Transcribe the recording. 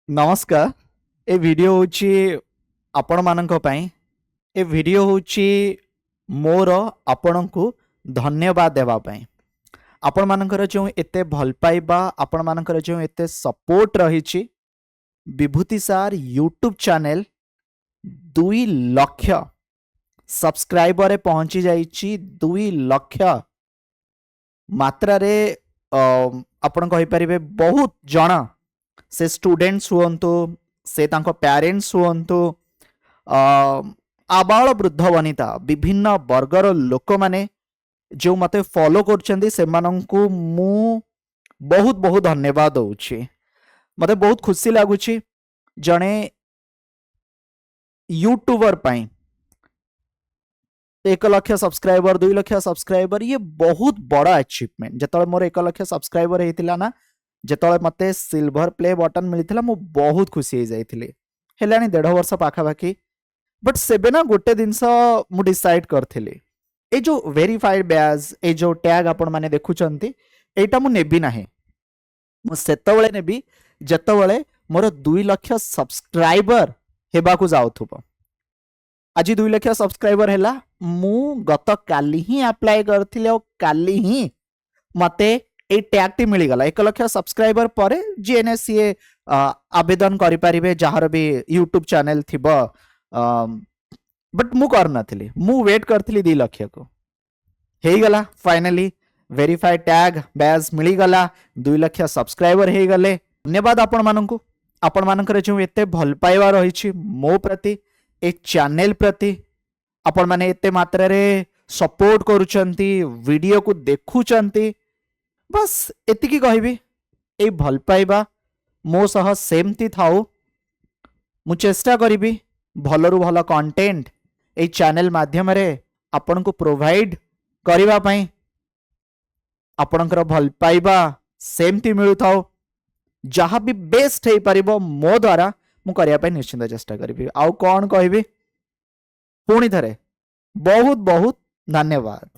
नमस्कार। ए वीडियो होची आपण मानक पई। ए वीडियो होची मोर आपणकु धन्यवाद देवा पई। आपण मानकर जो एते भल पाइबा आपण मानकर जो एते सपोर्ट रहिची विभूति सार यूट्यूब चैनल 2 लाख सब्सक्राइबर रे पहुंची जाईची 2 लाख मात्रा रे आपण कहि परिबे बहुत जण से स्टूडेंट्स हुअन्तु से तांको पेरेंट्स हुअन्तु आबाल वृद्ध वनिता विभिन्न वर्गर लोक माने जो मते फॉलो करछन्ती सेमानंकु मु बहुत बहुत धन्यवाद दउछि। मते बहुत खुशी लागुछि जणे यूट्यूबर पई 1 लाख सब्सक्राइबर 2 लाख सब्सक्राइबर ये बहुत बड़ा अचीवमेंट। जतले मोर 1 लाख सब्सक्राइबर हेतिला ना जेतले मते सिल्वर प्ले बटन मिलिथिला मु बहुत खुशी हो जाइथिली। हेलानी 1.5 वर्ष पाखापाखि बट सेबे ना गोटे जिनस मु डिसाइड करथिली ए जो वेरीफाइड बैज ए जो टैग आपण माने देखुचंती एटा मु नेबी नाही। मु सेतबेले नेबी जेतबेले मोर 2 लाख सब्सक्राइबर हेबाकू जाउथुबो। आज 2 लाख सब्सक्राइबर हेला मु गत काली ही अप्लाई करथिले ओ काली ही मते ए टैग टी मिली गला। 1 लाख सब्सक्राइबर परे जीएनएससीए आवेदन करि परिबे जहार भी यूट्यूब चैनल थिबो। बट मु कर नथिली मु वेट करथिली 2 लाख को हेई गला। फाइनली वेरीफाइड टैग बैज मिली गला 2 लाख सब्सक्राइबर हेई गले। धन्यवाद आपण माननकु आपण मानकर जो एते भल पाइबा रहिछि मो प्रति ए चैनल प्रति आपण माने एते मात्रा रे सपोर्ट करूचंती वीडियो को देखुचंती बस एतिकी कहबी ए भल पाइबा मो सह सेमती थाउ। मु चेष्टा करिबी भलरु भल कंटेंट ए चैनल माध्यम रे आपण को प्रोवाइड करिबा पई। आपणकर भल पाइबा सेमती मिलु थाउ जहाँ भी बेस्ट हे परिबो मो द्वारा मु करिया पई निश्चित चेष्टा करिबी। आउ कोन कहबी पुणी थरे बहुत बहुत धन्यवाद।